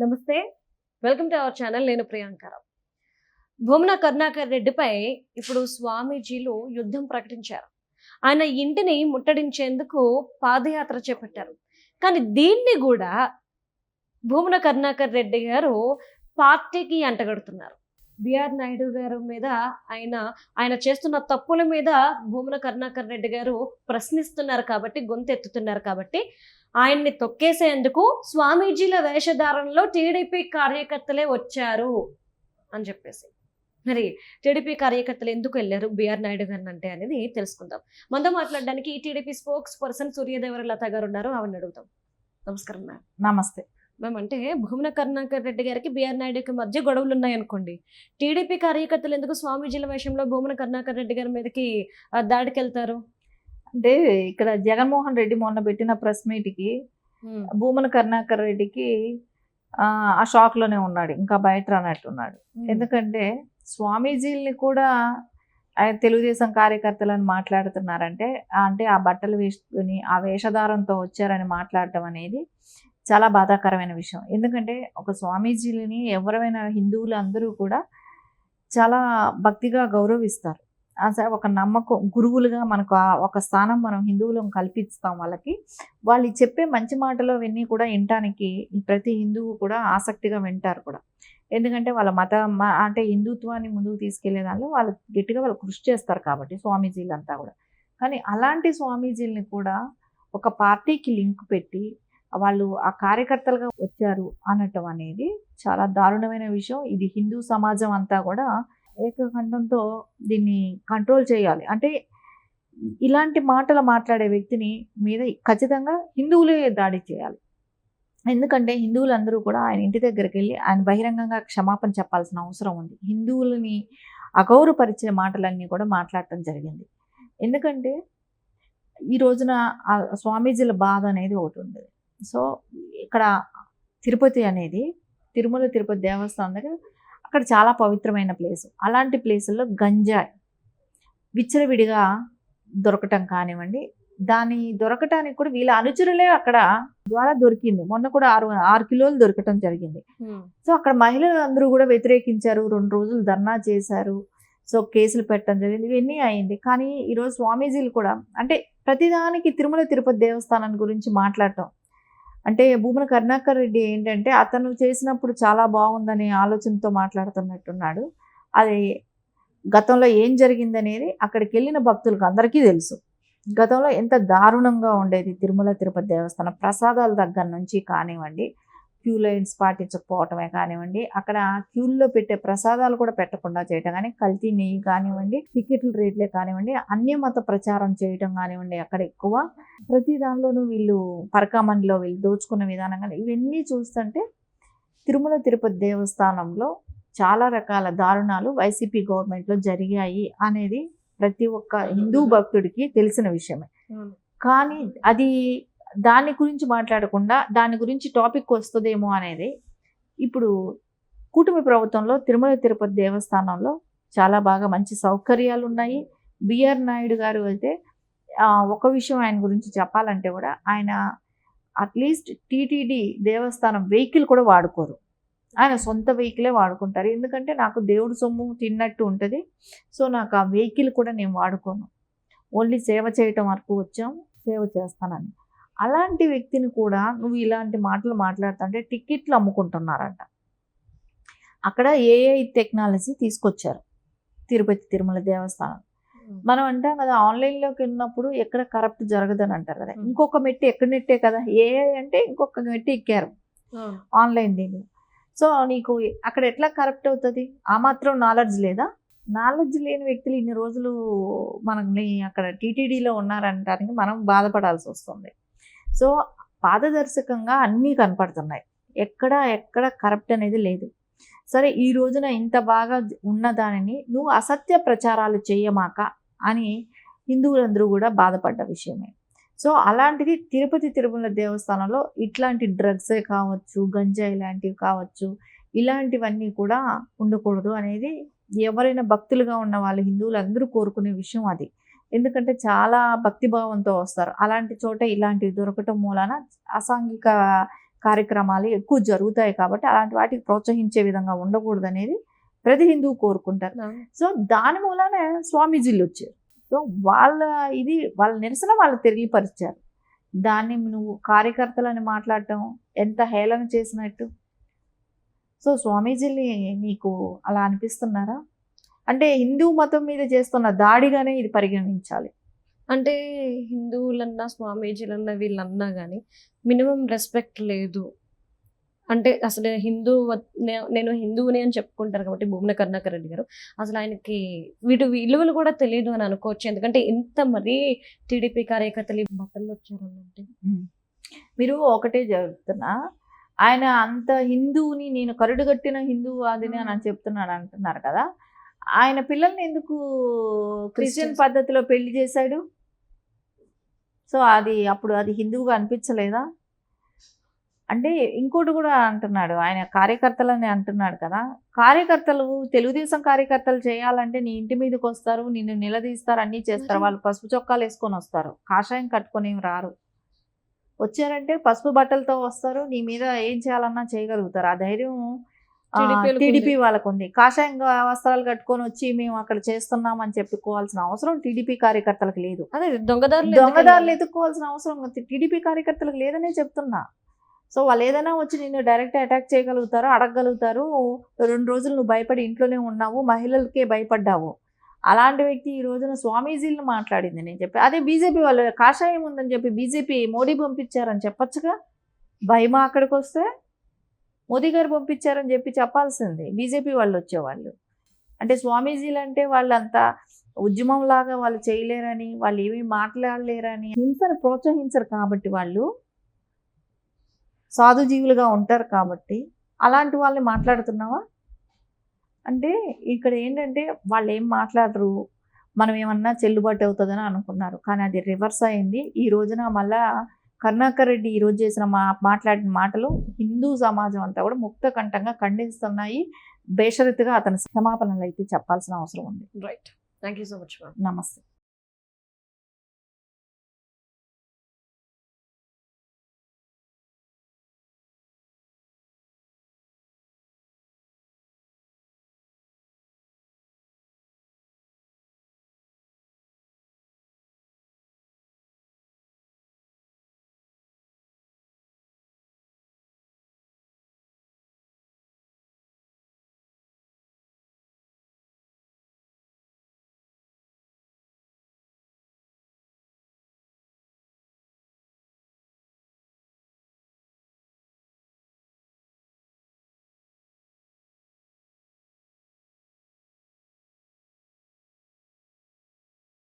నమస్తే. Welcome to our channel. నేను ప్రియాంకరావు. భూమన కరుణాకర్ రెడ్డిపై ఇప్పుడు స్వామీజీలు యుద్ధం ప్రకటించారు. ఆయన ఇంటిని ముట్టడించేందుకు పాదయాత్ర చేపట్టారు. కానీ దీన్ని కూడా భూమన కరుణాకర్ రెడ్డి గారు పార్టీకి అంటగడుతున్నారు. బిఆర్ నాయుడు గారు మీద ఆయన చేస్తున్న తప్పుల మీద భూమన కరుణాకర్ రెడ్డి గారు ప్రశ్నిస్తున్నారు కాబట్టి, గొంతెత్తుతున్నారు కాబట్టి ఆయన్ని తొక్కేసేందుకు స్వామీజీల వేషధారణలో టీడీపీ కార్యకర్తలే వచ్చారు అని చెప్పేసి. మరి టీడీపీ కార్యకర్తలు ఎందుకు వెళ్ళారు బిఆర్ నాయుడు గారిని అంటే అనేది తెలుసుకుందాం. మనతో మాట్లాడడానికి టీడీపీ స్పోక్స్ పర్సన్ సూర్యదేవర లత గారు ఉన్నారు. ఆవిడని అడుగుతాం. నమస్కారం మ్యామ్. నమస్తే మ్యామ్. అంటే భూమన కరుణాకర్ రెడ్డి గారికి బిఆర్ నాయుడుకి మధ్య గొడవలు ఉన్నాయనుకోండి, టీడీపీ కార్యకర్తలు ఎందుకు స్వామీజీల విషయంలో భూమన కరుణాకర్ రెడ్డి గారి మీదకి దాడికి వెళ్తారు? అంటే ఇక్కడ జగన్మోహన్ రెడ్డి మొన్న పెట్టిన ప్రెస్ మీట్కి భూమన కరుణాకర్ రెడ్డికి ఆ షాక్ లోనే ఉన్నాడు, ఇంకా బయట రానట్టున్నాడు. ఎందుకంటే స్వామీజీల్ని కూడా తెలుగుదేశం కార్యకర్తలను మాట్లాడుతున్నారంటే, అంటే ఆ బట్టలు వేసుకుని ఆ వేషధారంతో వచ్చారని మాట్లాడటం అనేది చాలా బాధాకరమైన విషయం. ఎందుకంటే ఒక స్వామీజీలని ఎవరైనా హిందువులు అందరూ కూడా చాలా భక్తిగా గౌరవిస్తారు. ఒక నమ్మకం, గురువులుగా మనకు ఒక స్థానం మనం హిందువులను కల్పిస్తాం వాళ్ళకి. వాళ్ళు చెప్పే మంచి మాటలు అవన్నీ కూడా వినటానికి ప్రతి హిందువు కూడా ఆసక్తిగా వింటారు కూడా. ఎందుకంటే వాళ్ళ అంటే హిందుత్వాన్ని ముందుకు తీసుకెళ్లే దానిలో వాళ్ళు గట్టిగా వాళ్ళు కృషి చేస్తారు కాబట్టి స్వామీజీలంతా కూడా. కానీ అలాంటి స్వామీజీలని కూడా ఒక పార్టీకి లింక్ పెట్టి వాళ్ళు ఆ కార్యకర్తలుగా వచ్చారు అనటం అనేది చాలా దారుణమైన విషయం. ఇది హిందూ సమాజం అంతా కూడా ఏకఖండంతో దీన్ని కంట్రోల్ చేయాలి. అంటే ఇలాంటి మాటలు మాట్లాడే వ్యక్తిని మీద ఖచ్చితంగా హిందువులే దాడి చేయాలి. ఎందుకంటే హిందువులందరూ కూడా ఆయన ఇంటి దగ్గరికి వెళ్ళి ఆయన బహిరంగంగా క్షమాపణ చెప్పాల్సిన అవసరం ఉంది. హిందువులని అగౌరవపరిచే మాటలన్నీ కూడా మాట్లాడటం జరిగింది. ఎందుకంటే ఈ రోజున స్వామీజీల బాధ అనేది ఒకటి ఉండేది. సో ఇక్కడ తిరుపతి అనేది తిరుమల తిరుపతి దేవస్థానం దగ్గర అక్కడ చాలా పవిత్రమైన ప్లేసు. అలాంటి ప్లేసుల్లో గంజాయి విచ్చలవిడిగా దొరకటం కానివ్వండి, దాని దొరకటానికి కూడా వీళ్ళ అనుచరులే అక్కడ ద్వారా దొరికింది. మొన్న కూడా 6 కిలోలు దొరకటం జరిగింది. సో అక్కడ మహిళలు అందరూ కూడా వ్యతిరేకించారు, 2 రోజులు ధర్నా చేశారు. సో కేసులు పెట్టడం జరిగింది, ఇవన్నీ అయింది. కానీ ఈరోజు స్వామీజీలు కూడా అంటే ప్రతిదానికి తిరుమల తిరుపతి దేవస్థానం గురించి మాట్లాడటం అంటే భూమన కరుణాకర్ రెడ్డి ఏంటంటే అతను చేసినప్పుడు చాలా బాగుందనే ఆలోచనతో మాట్లాడుతున్నట్టున్నాడు. అది గతంలో ఏం జరిగిందనేది అక్కడికి వెళ్ళిన భక్తులకు అందరికీ తెలుసు. గతంలో ఎంత దారుణంగా ఉండేది తిరుమల తిరుపతి దేవస్థానం. ప్రసాదాల దగ్గర నుంచి కానివ్వండి, క్యూ లైన్స్ పాటించకపోవటమే కానివ్వండి, అక్కడ క్యూల్లో పెట్టే ప్రసాదాలు కూడా పెట్టకుండా చేయటం కానీ, కల్తీ నెయ్యి కానివ్వండి, టికెట్ల రేట్లే కానివ్వండి, అన్యమత ప్రచారం చేయటం కానివ్వండి, అక్కడ ఎక్కువ ప్రతి దానిలోనూ వీళ్ళు పరకామణిలో వీళ్ళు దోచుకున్న విధానం కానీ ఇవన్నీ చూస్తుంటే తిరుమల తిరుపతి దేవస్థానంలో చాలా రకాల దారుణాలు వైసీపీ గవర్నమెంట్లో జరిగాయి అనేది ప్రతి ఒక్క హిందూ భక్తుడికి తెలిసిన విషయమే. కానీ అది దాని గురించి మాట్లాడకుండా దాని గురించి టాపిక్ వస్తుందేమో అనేది ఇప్పుడు కూటమి ప్రభుత్వంలో తిరుమల తిరుపతి దేవస్థానంలో చాలా బాగా మంచి సౌకర్యాలు ఉన్నాయి. బిఆర్ నాయుడు గారు అయితే ఒక విషయం ఆయన గురించి చెప్పాలంటే కూడా ఆయన అట్లీస్ట్ టీటీడీ దేవస్థానం వెహికల్ కూడా వాడుకోరు. ఆయన సొంత వెహికలే వాడుకుంటారు. ఎందుకంటే నాకు దేవుడు సొమ్ము తిన్నట్టు ఉంటుంది, సో నాకు ఆ వెహికల్ కూడా నేను వాడుకోను, ఓన్లీ సేవ చేయటం వరకు వచ్చాం, సేవ చేస్తానని. అలాంటి వ్యక్తిని కూడా నువ్వు ఇలాంటి మాటలు మాట్లాడుతుంటే టికెట్లు అమ్ముకుంటున్నారంట. అక్కడ ఏఐ టెక్నాలజీ తీసుకొచ్చారు తిరుపతి తిరుమల దేవస్థానం. మనం అంటాం కదా ఆన్లైన్లోకి వెళ్ళినప్పుడు ఎక్కడ కరప్ట్ జరగదని అంటారు కదా, ఇంకొక మెట్టి ఎక్కడనెట్టే కదా ఏఐ అంటే ఇంకొక మెట్టి ఎక్కారు ఆన్లైన్ దీనిలో. సో నీకు అక్కడ ఎట్లా కరప్ట్ అవుతుంది? ఆ మాత్రం నాలెడ్జ్ లేదా? నాలెడ్జ్ లేని వ్యక్తులు ఇన్ని రోజులు మనల్ని అక్కడ టీటీడీలో ఉన్నారంటానికి మనం బాధపడాల్సి వస్తుంది. సో పారదర్శకంగా అన్నీ కనపడుతున్నాయి, ఎక్కడ కరప్ట్ అనేది లేదు. సరే ఈ రోజున ఇంత బాగా ఉన్న దానిని నువ్వు అసత్య ప్రచారాలు చేయమాక అని హిందువులందరూ కూడా బాధపడ్డ విషయమే. సో అలాంటిది తిరుపతి తిరుమల దేవస్థానంలో ఇట్లాంటి డ్రగ్సే కావచ్చు, గంజాయి లాంటివి కావచ్చు, ఇలాంటివన్నీ కూడా ఉండకూడదు అనేది ఎవరైనా భక్తులుగా ఉన్న వాళ్ళు హిందువులందరూ కోరుకునే విషయం అది. ఎందుకంటే చాలా భక్తిభావంతో వస్తారు. అలాంటి చోట ఇలాంటివి దొరకటం మూలాన అసాంఘిక కార్యక్రమాలు ఎక్కువ జరుగుతాయి కాబట్టి అలాంటి వాటికి ప్రోత్సహించే విధంగా ఉండకూడదు అనేది ప్రతి హిందువు కోరుకుంటారు. సో దాని మూలాన స్వామీజీలు వచ్చారు. సో వాళ్ళ నిరసన వాళ్ళు తెలియపరిచారు. దాన్ని నువ్వు కార్యకర్తలని మాట్లాడటం ఎంత హేళన చేసినట్టు. సో స్వామీజీని నీకు అలా అనిపిస్తున్నారా? అంటే హిందూ మతం మీద చేస్తున్న దాడిగానే ఇది పరిగణించాలి. అంటే హిందువులన్నా స్వామీజీలన్నా వీళ్ళన్నా కానీ మినిమం రెస్పెక్ట్ లేదు. అంటే అసలు నేను హిందువుని అని చెప్పుకుంటారు కాబట్టి భూమన కరుణాకర్ రెడ్డి గారు అసలు ఆయనకి వీటి విలువలు కూడా తెలియదు అని అనుకోవచ్చు. ఎందుకంటే ఇంత మరీ టీడీపీ కార్యకర్తలు బట్టలు వచ్చారనంటే మీరు ఒకటే చెప్తున్నా, ఆయన అంత హిందువుని నేను కరుడుగట్టిన హిందువాదిని అని చెప్తున్నాను అంటున్నారు కదా, ఆయన పిల్లల్ని ఎందుకు క్రిస్టియన్ పద్ధతిలో పెళ్లి చేశాడు? సో అప్పుడు అది హిందువుగా అనిపించలేదా? అంటే ఇంకోటి కూడా అంటున్నాడు, ఆయన కార్యకర్తలని అంటున్నాడు కదా, కార్యకర్తలు తెలుగుదేశం కార్యకర్తలు చేయాలంటే నీ ఇంటి మీదకి వస్తారు, నిన్ను నిలదీస్తారు, అన్నీ చేస్తారు. వాళ్ళు పసుపు చొక్కాలు వేసుకొని వస్తారు, కాషాయం కట్టుకొని రారు. వచ్చారంటే పసుపు బట్టలతో వస్తారు, నీ మీద ఏం చేయాలన్నా చేయగలుగుతారు. ఆ ధైర్యం టీడీపీ వాళ్ళకు ఉంది. కాషాయం వస్త్రాలు కట్టుకొని వచ్చి మేము అక్కడ చేస్తున్నాం అని చెప్పుకోవాల్సిన అవసరం టీడీపీ కార్యకర్తలకు లేదు. అదే దొంగదారులు ఎదుర్కోవాల్సిన అవసరం టీడీపీ కార్యకర్తలకు లేదనే చెప్తున్నా. సో వాళ్ళు ఏదైనా వచ్చి నిన్ను డైరెక్ట్ అటాక్ చేయగలుగుతారు, అడగగలుగుతారు. 2 రోజులు నువ్వు భయపడి ఇంట్లోనే ఉన్నావు, మహిళలకే భయపడ్డావు. అలాంటి వ్యక్తి ఈ రోజున స్వామీజీలను మాట్లాడింది నేను చెప్పి. అదే బీజేపీ వాళ్ళు కాషాయం ఉందని చెప్పి బీజేపీ మోడీ పంపించారని చెప్పొచ్చుగా. భయమా అక్కడికి వస్తే? మోదీ గారు పంపించారని చెప్పి చెప్పాల్సింది బీజేపీ వాళ్ళు వచ్చేవాళ్ళు. అంటే స్వామీజీలు అంటే వాళ్ళంతా ఉద్యమం లాగా వాళ్ళు చేయలేరని, వాళ్ళు ఏమీ మాట్లాడలేరని హింసను ప్రోత్సహించరు కాబట్టి, వాళ్ళు సాధుజీవులుగా ఉంటారు కాబట్టి అలాంటి వాళ్ళని మాట్లాడుతున్నావా? అంటే ఇక్కడ ఏంటంటే వాళ్ళు ఏం మాట్లాడరు, మనం ఏమన్నా చెల్లుబాటు అవుతుందని అనుకున్నారు, కానీ అది రివర్స్ అయింది. ఈ రోజున మళ్ళా కరుణాకర్ రెడ్డి ఈరోజు చేసిన మాట్లాడిన మాటలు హిందూ సమాజం అంతా కూడా ముక్తకంఠంగా ఖండిస్తున్నాయి. బేషరతుగా అతని క్షమాపణలు అయితే చెప్పాల్సిన అవసరం ఉంది. Right. Thank you so much. నమస్తే.